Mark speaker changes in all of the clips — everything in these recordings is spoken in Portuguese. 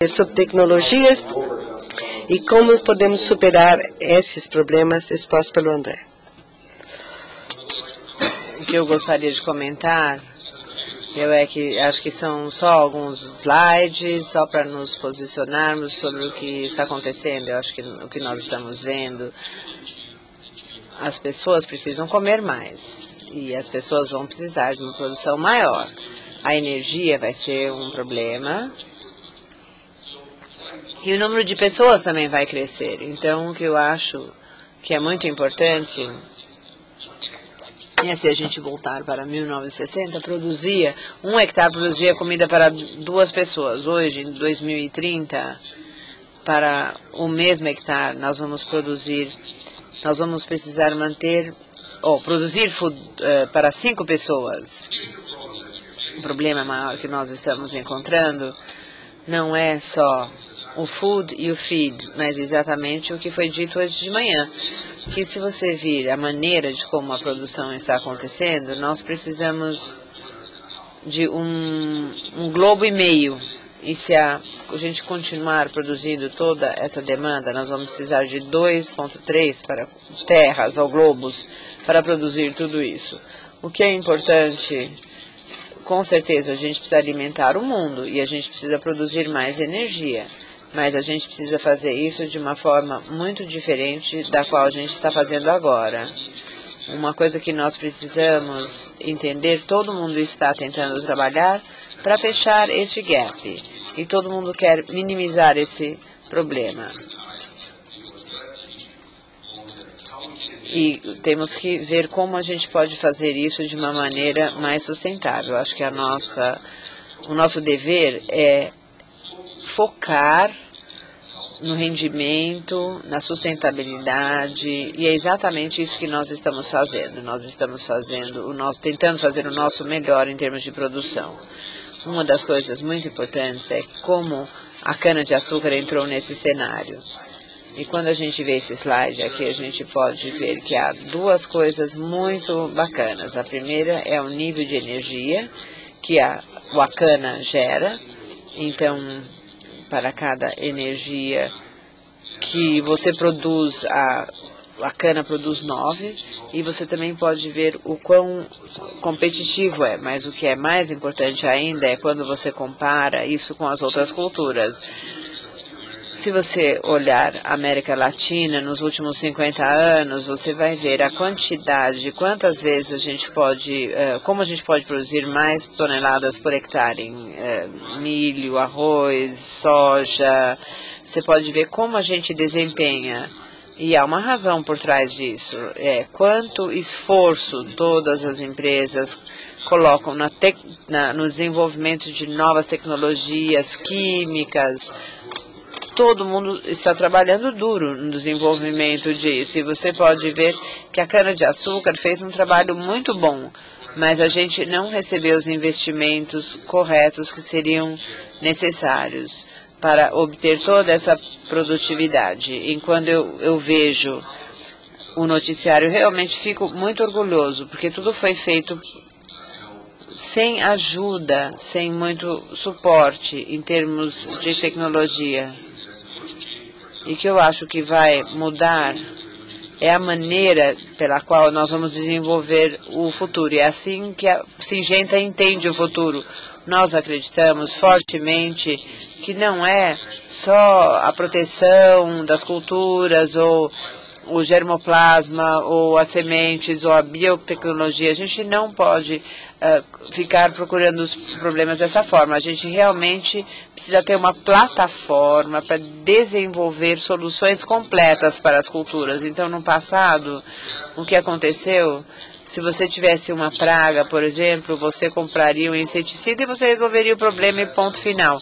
Speaker 1: sobre tecnologias e como podemos superar esses problemas expostos pelo André.
Speaker 2: O que eu gostaria de comentar, acho que são só alguns slides, só para nos posicionarmos sobre o que está acontecendo. Eu acho que o que nós estamos vendo, as pessoas precisam comer mais e as pessoas vão precisar de uma produção maior. A energia vai ser um problema. E o número de pessoas também vai crescer. Então, o que eu acho que é muito importante é, se a gente voltar para 1960, um hectare produzia comida para 2 pessoas. Hoje, em 2030, para o mesmo hectare, nós vamos precisar produzir para 5 pessoas. O problema maior que nós estamos encontrando não é só o food e o feed, mas exatamente o que foi dito hoje de manhã, que se você vir a maneira de como a produção está acontecendo, nós precisamos de um globo e meio, e se a gente continuar produzindo toda essa demanda, nós vamos precisar de 2,3 para terras ou globos para produzir tudo isso. O que é importante, com certeza a gente precisa alimentar o mundo e a gente precisa produzir mais energia. Mas a gente precisa fazer isso de uma forma muito diferente da qual a gente está fazendo agora. Uma coisa que nós precisamos entender, todo mundo está tentando trabalhar para fechar este gap. E todo mundo quer minimizar esse problema. E temos que ver como a gente pode fazer isso de uma maneira mais sustentável. Acho que o nosso dever é focar no rendimento, na sustentabilidade, e é exatamente isso que nós estamos fazendo. Nós estamos tentando fazer o nosso melhor em termos de produção. Uma das coisas muito importantes é como a cana-de-açúcar entrou nesse cenário. E quando a gente vê esse slide aqui, a gente pode ver que há 2 coisas muito bacanas. A primeira é o nível de energia que a cana gera. Então, para cada energia que você produz, a cana produz 9, e você também pode ver o quão competitivo é, mas o que é mais importante ainda é quando você compara isso com as outras culturas. Se você olhar a América Latina nos últimos 50 anos, você vai ver a quantidade, quantas vezes como a gente pode produzir mais toneladas por hectare em milho, arroz, soja. Você pode ver como a gente desempenha. E há uma razão por trás disso. Quanto esforço todas as empresas colocam no desenvolvimento de novas tecnologias químicas. Todo mundo está trabalhando duro no desenvolvimento disso. E você pode ver que a cana-de-açúcar fez um trabalho muito bom, mas a gente não recebeu os investimentos corretos que seriam necessários para obter toda essa produtividade. E quando eu vejo o noticiário, eu realmente fico muito orgulhoso, porque tudo foi feito sem ajuda, sem muito suporte em termos de tecnologia. E o que eu acho que vai mudar é a maneira pela qual nós vamos desenvolver o futuro. E é assim que a Syngenta entende o futuro. Nós acreditamos fortemente que não é só a proteção das culturas ou o germoplasma ou as sementes ou a biotecnologia. A gente não pode ficar procurando os problemas dessa forma. A gente realmente precisa ter uma plataforma para desenvolver soluções completas para as culturas. Então, no passado, o que aconteceu? Se você tivesse uma praga, por exemplo, você compraria um inseticida e você resolveria o problema e ponto final.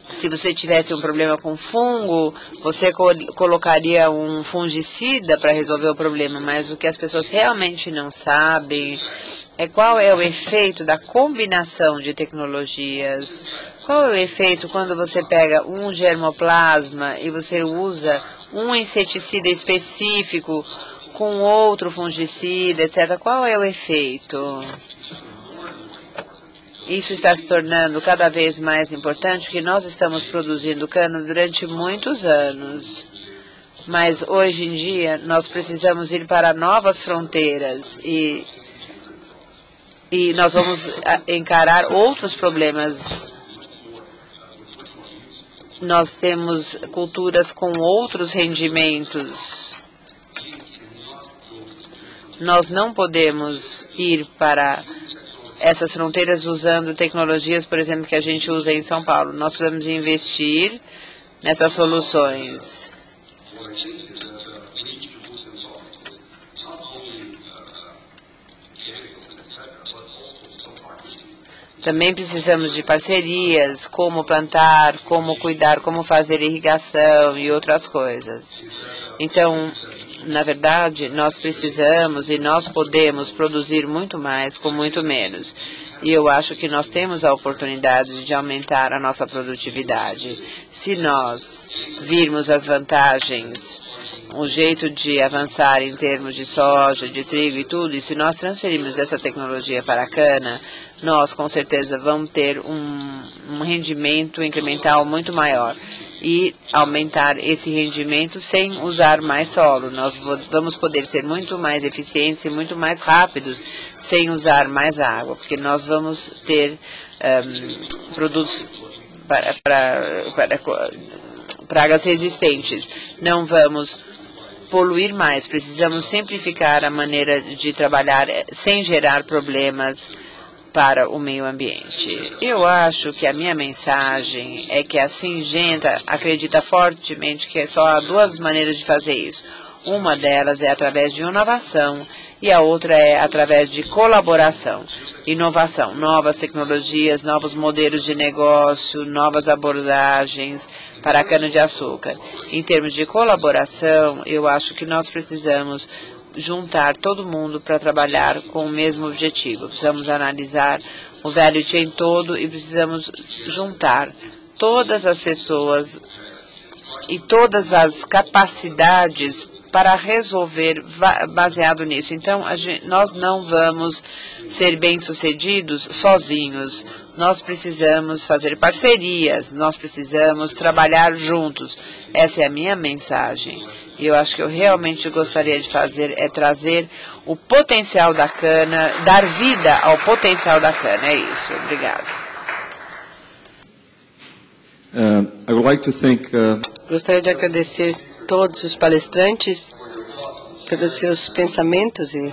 Speaker 2: Se você tivesse um problema com fungo, você colocaria um fungicida para resolver o problema, mas o que as pessoas realmente não sabem é qual é o efeito da combinação de tecnologias. Qual é o efeito quando você pega um germoplasma e você usa um inseticida específico com outro fungicida, etc. Qual é o efeito? isso está se tornando cada vez mais importante, porque nós estamos produzindo cana durante muitos anos. Mas hoje em dia nós precisamos ir para novas fronteiras e nós vamos encarar outros problemas. Nós temos culturas com outros rendimentos. Nós não podemos ir para essas fronteiras usando tecnologias, por exemplo, que a gente usa em São Paulo. Nós precisamos investir nessas soluções. Também precisamos de parcerias, como plantar, como cuidar, como fazer irrigação e outras coisas. Então, na verdade, nós precisamos e nós podemos produzir muito mais com muito menos. E eu acho que nós temos a oportunidade de aumentar a nossa produtividade. Se nós virmos as vantagens, o jeito de avançar em termos de soja, de trigo e tudo, e se nós transferirmos essa tecnologia para a cana, nós com certeza vamos ter um rendimento incremental muito maior e aumentar esse rendimento sem usar mais solo. Nós vamos poder ser muito mais eficientes e muito mais rápidos sem usar mais água, porque nós vamos ter produtos para pragas resistentes. Não vamos poluir mais, precisamos simplificar a maneira de trabalhar sem gerar problemas para o meio ambiente. Eu acho que a minha mensagem é que a Syngenta acredita fortemente que só há duas maneiras de fazer isso. Uma delas é através de inovação e a outra é através de colaboração. Inovação, novas tecnologias, novos modelos de negócio, novas abordagens para a cana-de-açúcar. Em termos de colaboração, eu acho que nós precisamos juntar todo mundo para trabalhar com o mesmo objetivo. Precisamos analisar o value chain todo e precisamos juntar todas as pessoas e todas as capacidades para resolver baseado nisso. Então, nós não vamos ser bem-sucedidos sozinhos. Nós precisamos fazer parcerias, nós precisamos trabalhar juntos. Essa é a minha mensagem. E eu acho que eu realmente gostaria de fazer é trazer o potencial da cana, dar vida ao potencial da cana. É isso. Obrigado.
Speaker 3: I would like to thank,
Speaker 1: Gostaria de agradecer todos os palestrantes pelos seus pensamentos e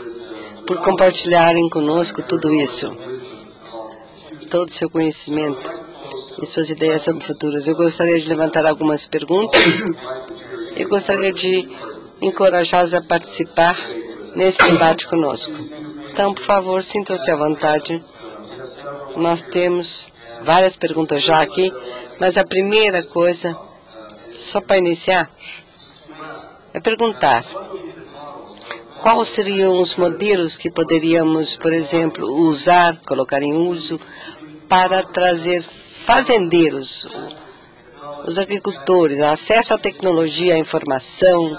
Speaker 1: por compartilharem conosco tudo isso, todo o seu conhecimento e suas ideias sobre futuras. Eu gostaria de levantar algumas perguntas. Eu gostaria de encorajá-los a participar nesse debate conosco. Então, por favor, sintam-se à vontade. Nós temos várias perguntas já aqui, mas a primeira coisa, só para iniciar, é perguntar quais seriam os modelos que poderíamos, por exemplo, usar, colocar em uso, para trazer fazendeiros, os agricultores, acesso à tecnologia, à informação,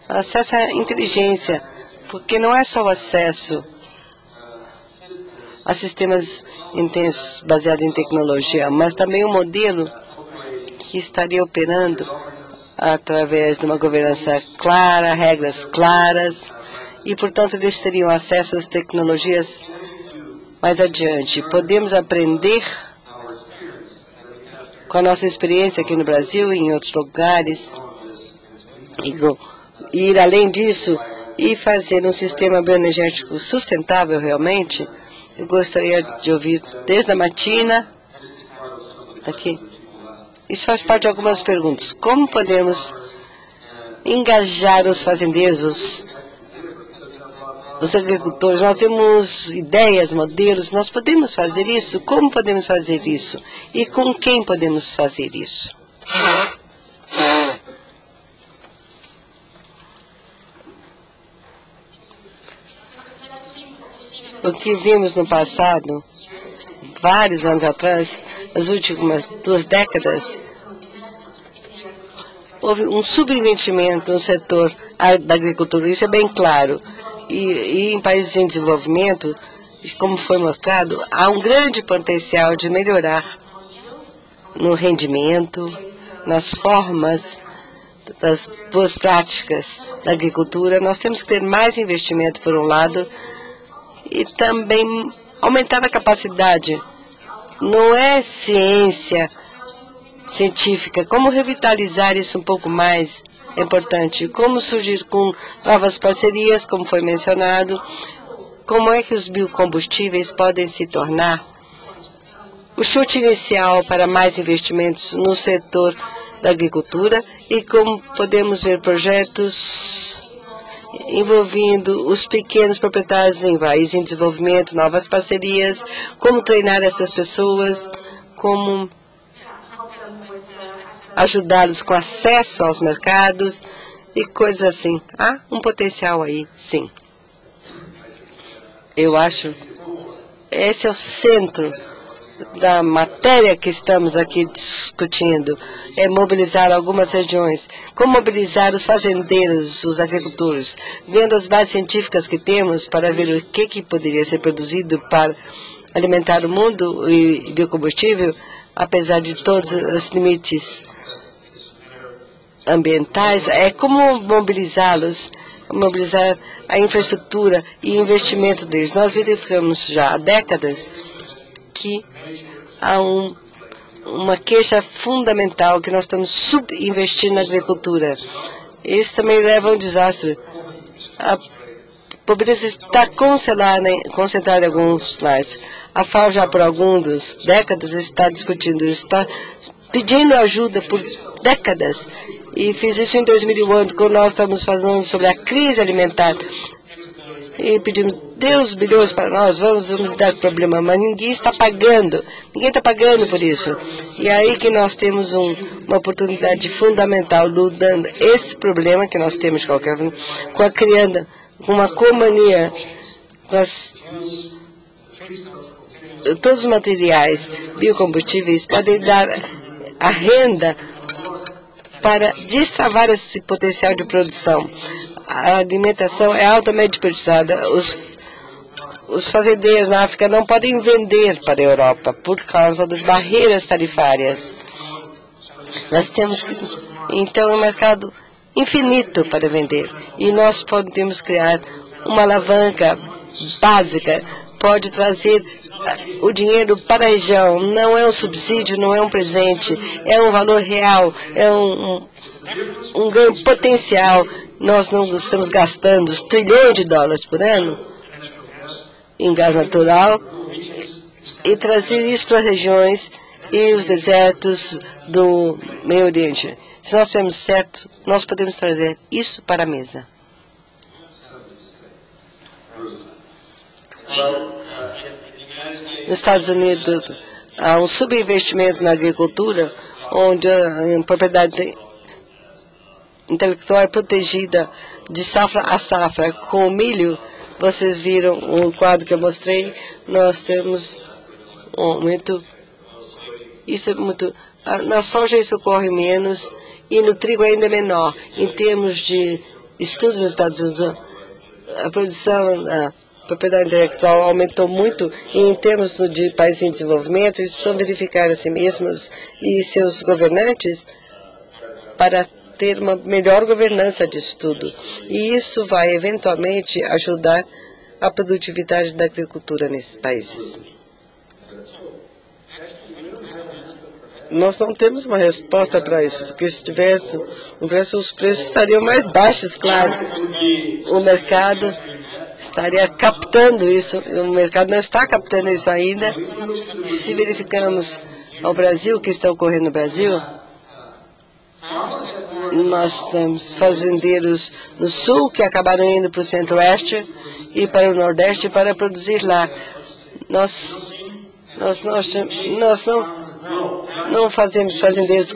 Speaker 1: acesso à inteligência, porque não é só o acesso a sistemas intensos baseados em tecnologia, mas também um modelo que estaria operando através de uma governança clara, regras claras, e, portanto, eles teriam acesso às tecnologias mais adiante. Podemos aprender com a nossa experiência aqui no Brasil e em outros lugares, e ir além disso e fazer um sistema bioenergético sustentável realmente. Eu gostaria de ouvir desde a Martina, aqui. Isso faz parte de algumas perguntas. Como podemos engajar os fazendeiros, os agricultores? Nós temos ideias, modelos, nós podemos fazer isso? Como podemos fazer isso? E com quem podemos fazer isso? O que vimos no passado, vários anos atrás, nas últimas 2 décadas, houve um subinvestimento no setor da agricultura, isso é bem claro. E em países em desenvolvimento, como foi mostrado, há um grande potencial de melhorar no rendimento, nas formas das boas práticas da agricultura. Nós temos que ter mais investimento, por um lado, e também aumentar a capacidade. Não é ciência científica. Como revitalizar isso um pouco mais é importante. Como surgir com novas parcerias, como foi mencionado. Como é que os biocombustíveis podem se tornar o chute inicial para mais investimentos no setor da agricultura e como podemos ver projetos envolvendo os pequenos proprietários em países em desenvolvimento, novas parcerias, como treinar essas pessoas, como ajudá-los com acesso aos mercados e coisas assim. Há um potencial aí, sim. Eu acho esse é o centro da matéria que estamos aqui discutindo, é mobilizar algumas regiões. Como mobilizar os fazendeiros, os agricultores, vendo as bases científicas que temos para ver o que poderia ser produzido para alimentar o mundo e biocombustível, apesar de todos os limites ambientais, é como mobilizá-los, mobilizar a infraestrutura e investimento deles. Nós verificamos já há décadas que há uma queixa fundamental que nós estamos subinvestindo na agricultura. Isso também leva a um desastre. A pobreza está concentrada em alguns lares. A FAO já por algumas décadas está discutindo, está pedindo ajuda por décadas. E fiz isso em 2008, quando nós estamos falando sobre a crise alimentar. E pedimos, Deus bilhões para nós, vamos dar problema, mas ninguém está pagando por isso. E aí que nós temos uma oportunidade fundamental, lutando esse problema que nós temos criando uma companhia, com todos os materiais biocombustíveis podem dar a renda para destravar esse potencial de produção. A alimentação é altamente desperdiçada. Os fazendeiros na África não podem vender para a Europa por causa das barreiras tarifárias. Nós temos então um mercado infinito para vender. E nós podemos criar uma alavanca básica, pode trazer o dinheiro para a região. Não é um subsídio, não é um presente, é um valor real, é um ganho potencial. Nós não estamos gastando os trilhões de dólares por ano em gás natural e trazer isso para as regiões e os desertos do Meio Oriente. Se nós temos certo, nós podemos trazer isso para a mesa. Nos Estados Unidos, há um subinvestimento na agricultura, onde a propriedade intelectual é protegida de safra a safra. Com o milho, vocês viram o quadro que eu mostrei, nós temos um aumento. Isso é muito. Na soja isso ocorre menos e no trigo ainda é menor. Em termos de estudos nos Estados Unidos, a produção da propriedade intelectual aumentou muito e em termos de países em desenvolvimento, eles precisam verificar a si mesmos e seus governantes para ter uma melhor governança disso tudo. E isso vai eventualmente ajudar a produtividade da agricultura nesses países. Nós não temos uma resposta para isso, porque se tivesse um preço, os preços estariam mais baixos, claro. O mercado estaria captando isso, o mercado não está captando isso ainda. Se verificamos ao Brasil, o que está ocorrendo no Brasil, nós temos fazendeiros no sul que acabaram indo para o centro-oeste e para o nordeste para produzir lá. Nós não fazemos fazendeiros